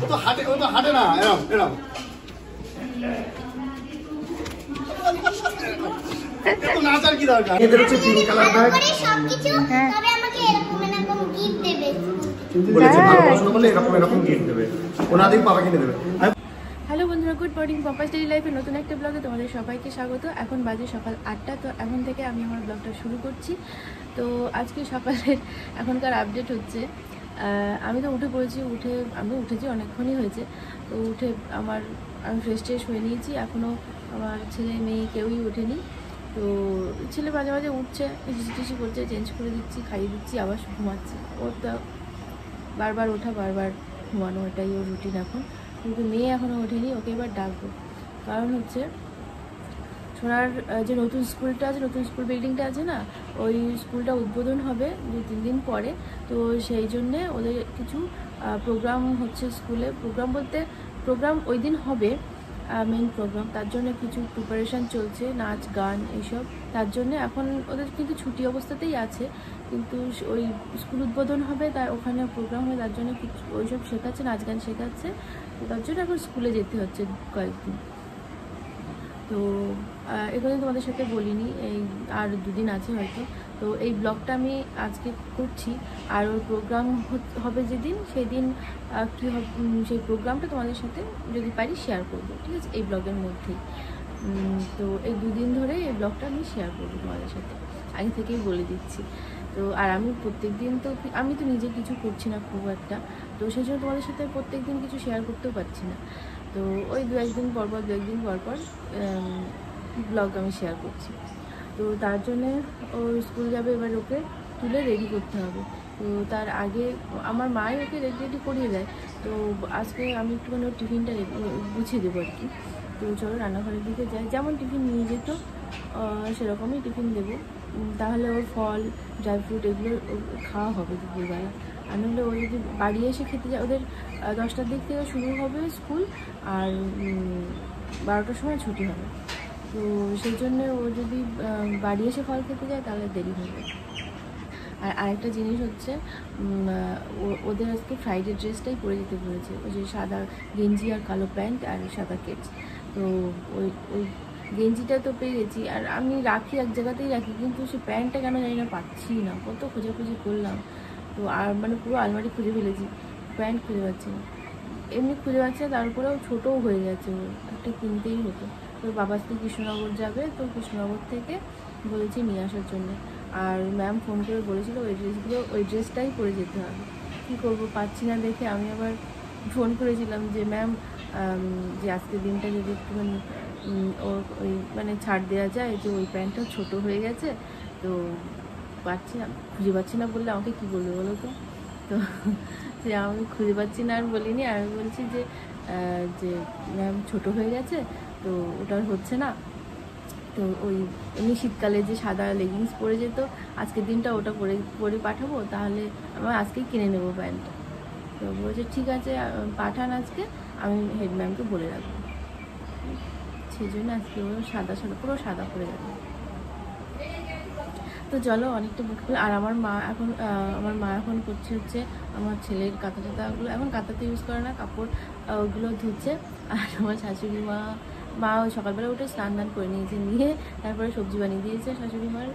ও তো হাঁটে না, এরকম এরকম। এত নাচার কি দরকার? এদের হচ্ছে পিঙ্ক কালার ব্যাগ। হ্যাঁ, তবে আমাকে এরকম এরকম গিফট দেবে। বলেছে ভালো পড়াশোনা করলে এরকম এরকম গিফট দেবে, ওনাদের বাবা কিনে দেবে। হ্যালো বন্ধুরা, গুড মর্নিং। পপাস ডেইলি লাইফের নতুন একটা ব্লগে তোমাদের সবাইকে স্বাগত। এখন বাজে সকাল 8টা। তো এখন থেকে আমি আমার ব্লগটা শুরু করছি। তো আজকে সকালের এখনকার আপডেট হচ্ছে, আমি তো উঠে পড়েছি। আমি উঠেছি অনেকক্ষণই হয়েছে। তো উঠে আমি ফ্রেশ ট্রেশ হয়ে নিয়েছি। এখনও আমার ছেলে মেয়ে কেউই ওঠেনি। তো ছেলে মাঝে মাঝে উঠছে, হিসি করছে, চেঞ্জ করে দিচ্ছি, খাইয়ে দিচ্ছি, আবার ঘুমাচ্ছে। ওর তো বারবার ওঠা বারবার ঘুমানো, এটাই ওর রুটিন এখন। কিন্তু মেয়ে এখনও ওঠেনি, ওকে এবার ডাকবো। কারণ হচ্ছে সোনার যে নতুন স্কুলটা আছে, নতুন স্কুল বিল্ডিংটা আছে না, ওই স্কুলটা উদ্বোধন হবে 2-3 দিন পরে। তো সেই জন্যে ওদের কিছু প্রোগ্রাম হচ্ছে স্কুলে। প্রোগ্রাম ওই দিন হবে, মেইন প্রোগ্রাম। তার জন্য কিছু প্রিপারেশান চলছে, নাচ গান এইসব। তার জন্য এখন ওদের কিন্তু ছুটি অবস্থাতেই আছে, কিন্তু ওই স্কুল উদ্বোধন হবে, তার ওখানে প্রোগ্রাম হয়, তার জন্য কিছু ওইসব শেখাচ্ছে, নাচ গান শেখাচ্ছে। তো তার জন্য এখন স্কুলে যেতে হচ্ছে কয়েকদিন। তো এগুলো তোমাদের সাথে বলিনি, এই আর 2 দিন আছে হয়তো। তো এই ব্লগটা আমি আজকে করছি। আর ওর প্রোগ্রাম হবে যেদিন, সেই দিন কী হবে সেই প্রোগ্রামটা তোমাদের সাথে যদি পারি শেয়ার করবো, ঠিক আছে, এই ব্লগের মধ্যেই। তো এই 2 দিন ধরে এই ব্লগটা আমি শেয়ার করবো তোমাদের সাথে, আগে থেকেই বলে দিচ্ছি। তো আর আমি প্রত্যেক দিন তো আমি তো নিজে কিছু করছি না খুব একটা, তো সেই জন্য তোমাদের সাথে প্রত্যেক দিন কিছু শেয়ার করতেও পারছি না। তো ওই 2-1 দিন পর ব্লগ আমি শেয়ার করছি। তো তার জন্যে ও স্কুল যাবে, এবার ওকে তুলে রেডি করতে হবে। তো তার আগে আমার মাই ওকে রেডি করিয়ে দেয়। তো আজকে আমি একটুখানি ওর টিফিনটা গুছিয়ে দেবো আর কি। তো চলো রান্নাঘরের দিকে যাই। যেমন টিফিন নিয়ে যেত সেরকমই টিফিন দেবো, তাহলে ওর ফল, ড্রাই ফ্রুট এগুলো খাওয়া হবে দুপুরবেলা। আর নাহলে ও যদি বাড়ি এসে খেতে যায়, ওদের 10টার দিক থেকে শুরু হবে স্কুল, আর 12টার সময় ছুটি হবে। তো সেই জন্যে ও যদি বাড়ি এসে ফল খেতে যায় তাহলে দেরি হবে। আর আরেকটা জিনিস হচ্ছে, ওদের আজকে ফ্রাইডে ড্রেসটাই পরে যেতে বলেছে, ওই যে সাদা গেঞ্জি আর কালো প্যান্ট আর সাদা কেটস। তো ওই গেঞ্জিটা তো পেয়ে গেছি, আর আমি রাখি এক জায়গাতেই রাখি, কিন্তু সে প্যান্টটা কেন জানি না পাচ্ছি না, কত খোঁজাখুঁজি করলাম। তো আর পুরো আলমারি খুঁজে ফেলেছি, প্যান্ট খুঁজে পাচ্ছি না, এমনি খুঁজে পাচ্ছি না। তারপরেও ছোটোও হয়ে যাচ্ছে, ওর একটা কিনতেই হতো। তো বাবা আজকে কৃষ্ণনগর যাবে, তো কৃষ্ণনগর থেকে বলেছি নিয়ে আসার জন্য। আর ম্যাম ফোন করে বলেছিল ওই ড্রেসটাই পরে যেতে হবে। কী করবো, পাচ্ছি না দেখে আমি আবার ফোন করেছিলাম যে ম্যাম, যে আজকের দিনটা যদি একটুখানি ওই ছাড় দেওয়া যায়, যে ওই প্যান্টটা ছোটো হয়ে গেছে, তো পাচ্ছি না, খুঁজে পাচ্ছি না বললে আমাকে কী বলবে বলো তো। তো যে আমি খুঁজে পাচ্ছি না আর বলিনি, আমি বলছি যে ম্যাম ছোটো হয়ে গেছে, তো ওটা হচ্ছে না। তো ওই এমনি শীতকালে যে সাদা লেগিংস পরে যেত, আজকের দিনটা ওটা পরে পাঠাবো, তাহলে আমার আজকেই কিনে নেবো প্যান্টটা। তো বলছে ঠিক আছে পাঠান আজকে, আমি হেড ম্যামকে বলে রাখবো। সেই জন্য আজকে ওরা পুরো সাদা পরে যাবে। তো চলো অনেকটা বুক করে। আর আমার মা এখন করছে হচ্ছে আমার ছেলের কাঁথা টাতাগুলো, এখন কাঁথাতে ইউজ করে না, কাপড় ওগুলো ধুচ্ছে। আর আমার শাশুড়ি মা ওই সকালবেলা উঠে স্নান দান করে নিয়ে তারপরে সবজি বানিয়ে দিয়েছে শাশুড়ি মার,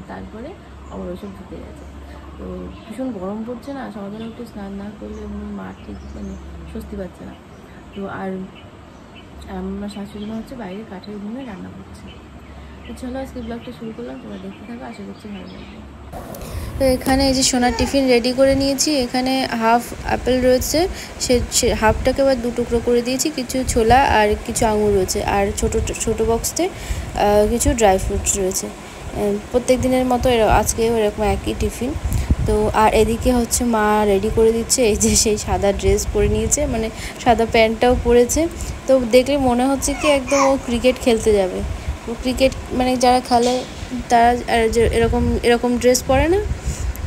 তারপরে আবার ওইসব ধুতে গেছে। তো ভীষণ গরম পড়ছে না, সকালবেলা উঠে স্নান না করলে মা ঠিক স্বস্তি পাচ্ছে না। তো আর আমার শাশুড়ি মা হচ্ছে বাইরে কাঠের উনুনে রান্না করছে। তো চলো আজকে ব্লগটা শুরু করলাম, তোমরা দেখতে থাকো, আশা করছি ভালো লাগবে। তো এখানে এই যে সোনার টিফিন রেডি করে নিয়েছি। এখানে হাফ আপেল রয়েছে, সে হাফটাকে আবার 2 টুকরো করে দিয়েছি, কিছু ছোলা আর কিছু আঙুর রয়েছে, আর ছোটো বক্সতে কিছু ড্রাই ফ্রুটস রয়েছে। প্রত্যেক দিনের মতো আজকে এরকম একই টিফিন। তো আর এদিকে হচ্ছে মা রেডি করে দিচ্ছে, এই যে সেই সাদা ড্রেস পরে নিয়েছে, সাদা প্যান্টটাও পরেছে। তো দেখলে মনে হচ্ছে কি একদম ও ক্রিকেট খেলতে যাবে। ক্রিকেট যারা খেলে তারা এরকম ড্রেস পরে না,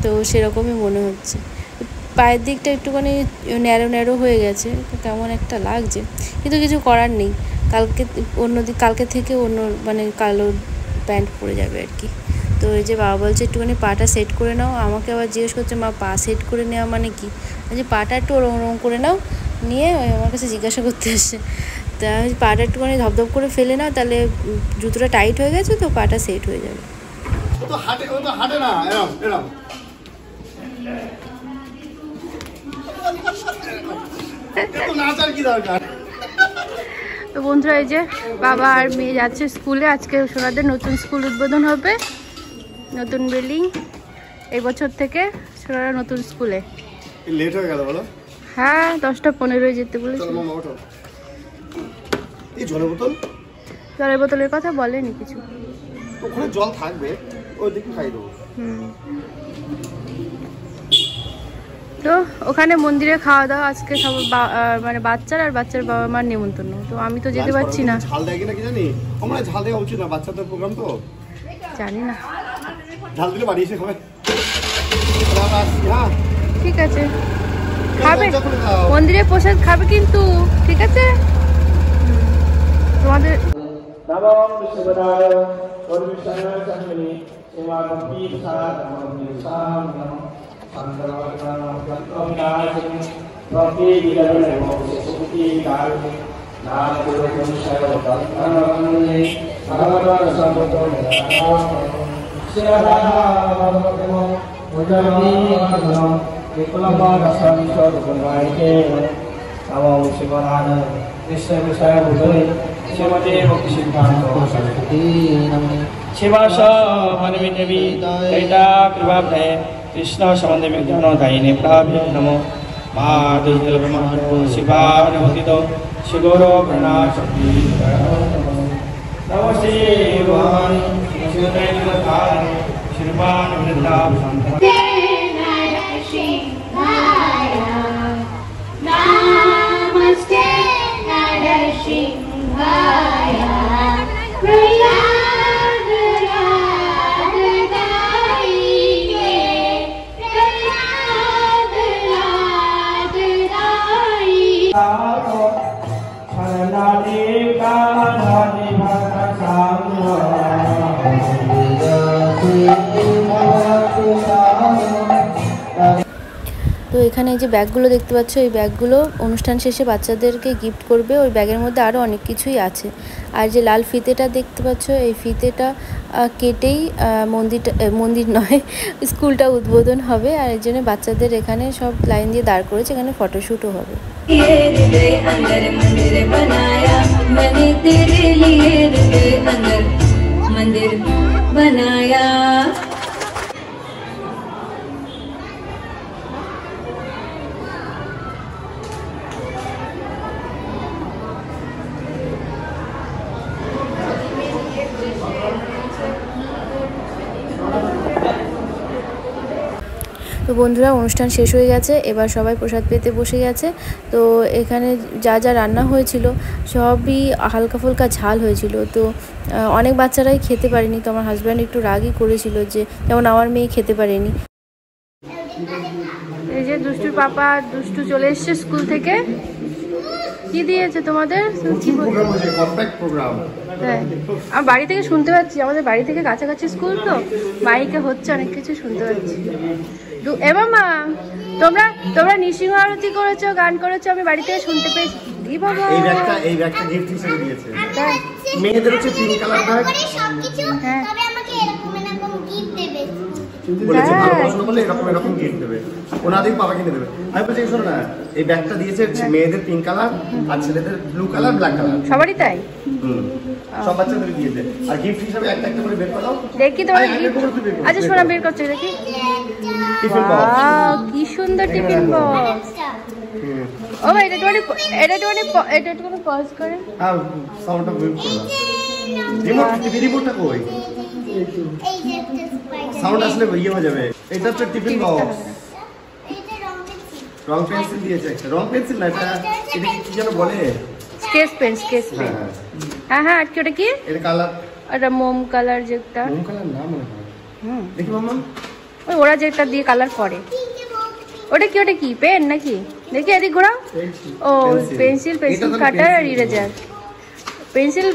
তো সেরকমই মনে হচ্ছে। পায়ের দিকটা একটুখানি ন্যারো হয়ে গেছে, কেমন একটা লাগছে, কিন্তু কিছু করার নেই। কালকে থেকে অন্য কালো প্যান্ট পরে যাবে আর কি। তো এই যে বাবা বলছে একটুখানি পাটা সেট করে নাও, আমাকে আবার জিজ্ঞেস করছে মা পা সেট করে নেওয়া মানে কি, যে পাটা একটু ওরম করে নাও, নিয়ে আমার কাছে জিজ্ঞাসা করতে এসছে। তা পাটা একটুখানি ধপধপ করে ফেলে না, তাহলে জুতোটা টাইট হয়ে গেছে তো পাটা সেট হয়ে যাবে। ও তো হাঁটে না, এরম এরম। এত নাচার কি দরকার? তো বন্ধুরা, এই যে বাবা আর মেয়ে যাচ্ছে স্কুলে। আজকে সোনাদের নতুন স্কুল উদ্বোধন হবে, নতুন বিল্ডিং। এই বছর থেকে সোনারা নতুন স্কুলে। লেট হয়ে গেল বলো? হ্যাঁ, 10:15 যেতে বলেছি। চলো মামা ওঠো। এই জলের বোতল? জলের বোতলের কথা বলেনি কিছু। ওখানে জল থাকবে, ওই দিকে খাই দেবো। তো ওখানে মন্দিরে খাওয়া দাওয়া আজকে সব মানে বাচ্চার আর বাচ্চার বাবা মার নেমন্তন্ন। তো আমি তো যেতে পারছি না। ঝাল দেয় কিনা কি জানি, আমরা ঝাল দেওয়া উচিত না, বাচ্চাদের প্রোগ্রাম তো জানি না। ঝাল দিলে বাড়ি এসে খাবে। হ্যাঁ ঠিক আছে, খাবে মন্দিরে প্রসাদ খাবে কিন্তু, ঠিক আছে তোমাদের। कृष्ण संबंध विज्ञानोदायिने प्राभ्यो नमो शिवानवतितो शिगोरो प्रणाशक्ति नमो शिवाय शिवदैवताय शिवान वृद्धाभ नमस्ते नरसिंहाय তো এখানে যে ব্যাগগুলো দেখতে পাচ্ছ, এই ব্যাগগুলো অনুষ্ঠান শেষে বাচ্চাদেরকে গিফট করবে। ওই ব্যাগের মধ্যে আরও অনেক কিছুই আছে। আর যে লাল ফিতেটা দেখতে পাচ্ছ, এই ফিতেটা কেটেই মন্দির নয়, স্কুলটা উদ্বোধন হবে। আর এর জন্য বাচ্চাদের এখানে সব লাইন দিয়ে দাঁড় করেছে, এখানে ফটোশ্যুটও হবে। मंदिर बनाया তো বন্ধুরা, অনুষ্ঠান শেষ হয়ে গেছে, এবার সবাই প্রসাদ পেতে বসে গেছে। তো এখানে যা যা রান্না হয়েছিল সবই হালকা ফুলকা ঝাল হয়েছিল। তো অনেক বাচ্চারাই খেতে পারেনি। তো আমার হাজব্যান্ড একটু রাগই করেছিল, যে যেমন আমার মেয়ে খেতে পারেনি। এই যে দুষ্টুর পাপা দুষ্টু চলে এসছে স্কুল থেকে। কি দিয়েছে তোমাদের? হ্যাঁ, আমার বাড়ি থেকে শুনতে পাচ্ছি, আমাদের বাড়ি থেকে কাছাকাছি স্কুল তো মাইকে হচ্ছে, অনেক কিছু শুনতে পাচ্ছি। মা, তোমরা নৃসিংহ আরতি করেছো, গান করেছো, আমি বাড়ি থেকে শুনতে পেয়েছি। এই ব্যাগটা গিফট হিসেবে দিয়েছে। মেয়েদের হচ্ছে পিঙ্ক কালার ব্যাগ। সবকিছু তবে আমাকে এরকম গিফট দেবে বলেছে, ভালো পছন্দ করলে এরকম গিফট দেবে, ওনাদের পাপা কিনে দেবে। আমি বলছি শোনো না, এই ব্যাগটা দিয়েছে মেয়েদের পিঙ্ক কালার আর ছেলেদের ব্লু কালার, ব্ল্যাক কালার, সবারই তাই। সব বাচ্চাদের দিয়েছে। আর গিফট হিসেবে একটা একটা করে বের করো। দেখি তোমার গিফট। আচ্ছা শোনা, বের করছো দেখি। কি সুন্দর টিফিন বক্স। ও ভাই, এটা একটু পজ করে। হ্যাঁ, সাউন্ডটা মিউট করো। রিমোটটা কই? সাউন্ড আসলে ইয়ে হয়ে যাবে। এটা হচ্ছে টিফিন বক্স। রং পেন্সিল দিয়েছে একটা। রং পেন্সিল না, এটা কি যেন বলে? Sketch pen. হ্যাঁ, আর কি ওটা কি? এটা কালার, এটা মোম কালার, যেটা মোম কালার না মনে হয়। দেখি মামা, ওই ওরা যেটা দিয়ে কালার করে। ওটা কি পেন নাকি? দেখি এদিক ঘোরাও। ও পেন্সিল কাটার আর ইরেজার। পেন্সিল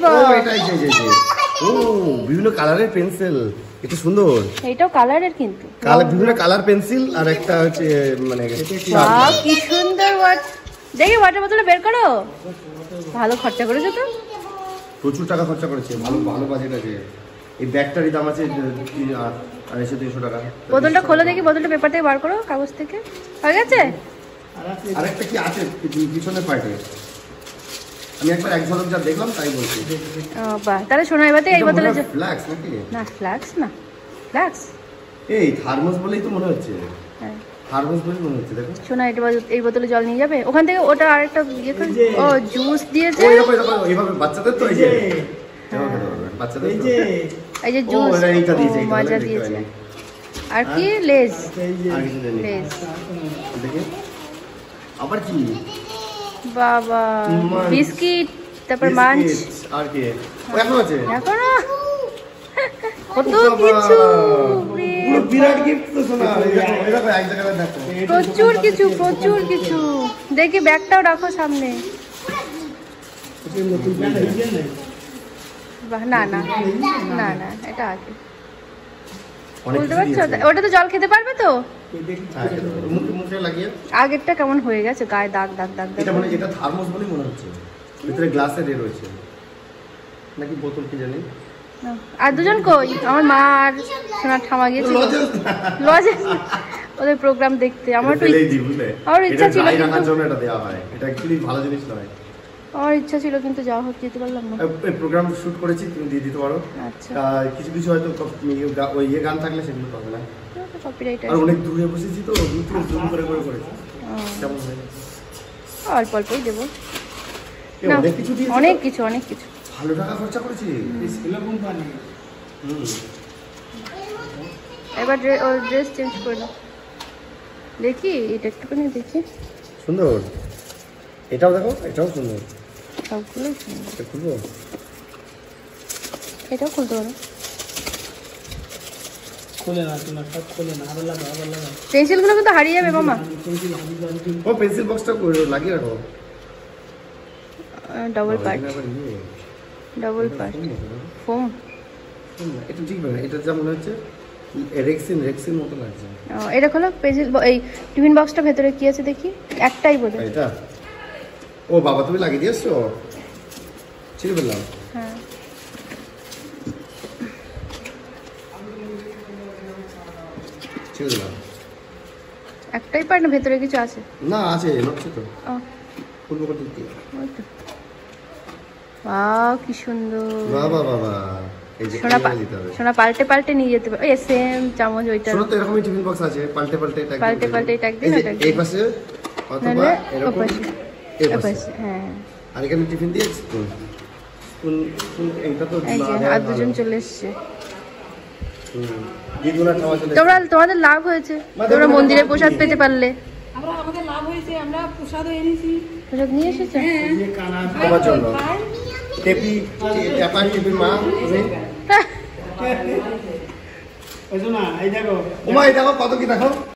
বিভিন্ন কালারের পেন্সিল, এটা সুন্দর। এটাও কালারের, কিন্তু বিভিন্ন কালার পেন্সিল। আর একটা হচ্ছে মানে কি সুন্দর ওয়াট। দেখি ওয়াটার বোতলটা বের করো। ভালো খরচা করেছো তো। প্রচুর টাকা খরচা করেছে, ভালো ভালো বাজেট আছে। এই ব্যাগটারই দাম আছে 250-300 টাকা। বোতলটা খোলো দেখি, বোতলটা পেপার থেকে বার করো, কাগজ থেকে। হয়ে গেছে? আরেকটা কি আছে পিছনের পার্টে, আমি একবার এক ঝলক যা দেখলাম তাই বলছি। ও বাহ, তাহলে শোনো এবার এই বোতলে ফ্ল্যাক্স নাকি? না ফ্ল্যাক্স না, ফ্ল্যাক্স এই থার্মোস বলেই তো মনে হচ্ছে। হ্যাঁ থার্মোস বলেই মনে হচ্ছে। দেখো শোনা, এই বোতলে জল নিয়ে যাবে ওখান থেকে। ওটা আরেকটা ইয়ে করে, ও জুস দিয়েছে। ওই রকম এইভাবে বাচ্চাদের তো এই যে বাচ্চাদের তো এই যে জুস, ওরা এইটা দিয়েছে, এইটা মজা দেখতে দিয়েছে। পাইনি। আর কি লেজ, আর কিছু দেয়নি। লেজ। দেখি আবার কি বাবা বিস্কিট, তারপর মাঞ্চ। বিস্কিট, আর কি ও এখন আছে এখনো কত বাবা, কিছু, পুরো বিরাট গিফট তো শোনা। এই দেখো এক জায়গায় দেখো প্রচুর কিছু, প্রচুর কিছু। দেখি ব্যাগটাও রাখো সামনে। বাহ, না না না না, এটা আগে অনেক বুঝতে কিছু পারছো? দিয়েছে। ওটা তো জল খেতে পারবে তো। হ্যাঁ, মুখে লাগিয়ে আগেরটা কেমন হয়ে গেছে, গায়ে দাগ দাগ দাগ দাগ। এটা মানে এটা থার্মোস বলেই মনে হচ্ছে। ভিতরে গ্লাসের এ রয়েছে নাকি বোতল কি জানি। না। আর দুজন কই? আমার মা আর সোনার ঠামা গিয়েছিল লজে ওদের প্রোগ্রাম দেখতে। আমার তো ফেলেই দিই বুঝলে, আমার ইচ্ছা ছিল এটা রাখার কিন্তু, জন্য এটা দেওয়া হয়। এটা অ্যাকচুয়ালি ভালো জিনিস নয়। আমার ইচ্ছা ছিল কিন্তু যাওয়া হচ্ছে, যেতে পারলাম না। এই প্রোগ্রাম শুট করেছি, তুমি দিয়ে দিতে পারো। আচ্ছা, কিছু কিছু হয়তো ওই ইয়ে গান থাকলে সেগুলো পাবে না। কপিরাইট আর অনেক দূরে বসেছি তো, দূর থেকে জুম করে করে করেছি। কেমন হয়? অল্প অল্পই দেবো। এ না, অনেক কিছু দিয়েছে তো। অনেক কিছু, অনেক কিছু। ভালো টাকা খরচা করেছি। হুম। এবার ওর ড্রেস চেঞ্জ করে দাও। দেখি এটা একটুখানি দেখি। সুন্দর, এটাও দেখো, এটাও সুন্দর। সবগুলোই সুন্দর। এটা খুলবো? এটাও খুলতে পারো। পেন্সিলগুলো কিন্তু হারিয়ে যাবে মামা। ও পেন্সিল বক্সটা লাগিয়ে রাখো। ডবল পার্ট, আবার ইয়ে, ডবল পার্ট ফোম। এটা ঠিক না, এটা যা মনে হচ্ছে রেক্সিন মতো লাগছে। এটা খোলো পেন্সিল, এই টিফিন বক্সটা ভেতরে কি আছে দেখি। একটাই বোধ হয়। এটা ও বাবা, তুমি লাগিয়ে দিয়ে এসছো? ছিঁড়ে ফেললাম। হ্যাঁ, ছিঁড়ে দিলাম। একটাই পার্ট না ভেতরে কিছু আছে? না আছে, নকশা তো ও খুলবো কত কি। ওই তো। ওয়াও কি সুন্দর। বাবা বাবা, এই যে সোনা এখানে দিতে হবে। সোনা পাল্টে পাল্টে নিয়ে যেতে পারো। এই সেম চামচ ওইটা শোনো তো, এরকমই টিফিন বক্স আছে, পাল্টে পাল্টে এটা একদম পাল্টে পাল্টে এটা একদিন, এই যে ওটা একদিন। এই পাশে অথবা নাহলে এরকম ওপাশে, এই পাশে। ওপাশে, হ্যাঁ। আর এখানে টিফিন দিয়ে স্পুন স্পুন এইটা তো এই যে না আর দেওয়া দুজন ভালো। চলে এসছে। দ্বিগুণা খাওয়া চলে তোমাদের লাভ হয়েছে, মা, তোমরা দেখো, মন্দিরে দেখো, প্রসাদ কি? পেতে পারলে। আমাদের লাভ হয়েছে, আমরা প্রসাদও এনেছি। প্রসাদ নিয়ে এসেছে। তোমার জন্য টেপি টেপার টেপির মা তুমি। ওমা, এই দেখো কত কি দেখো।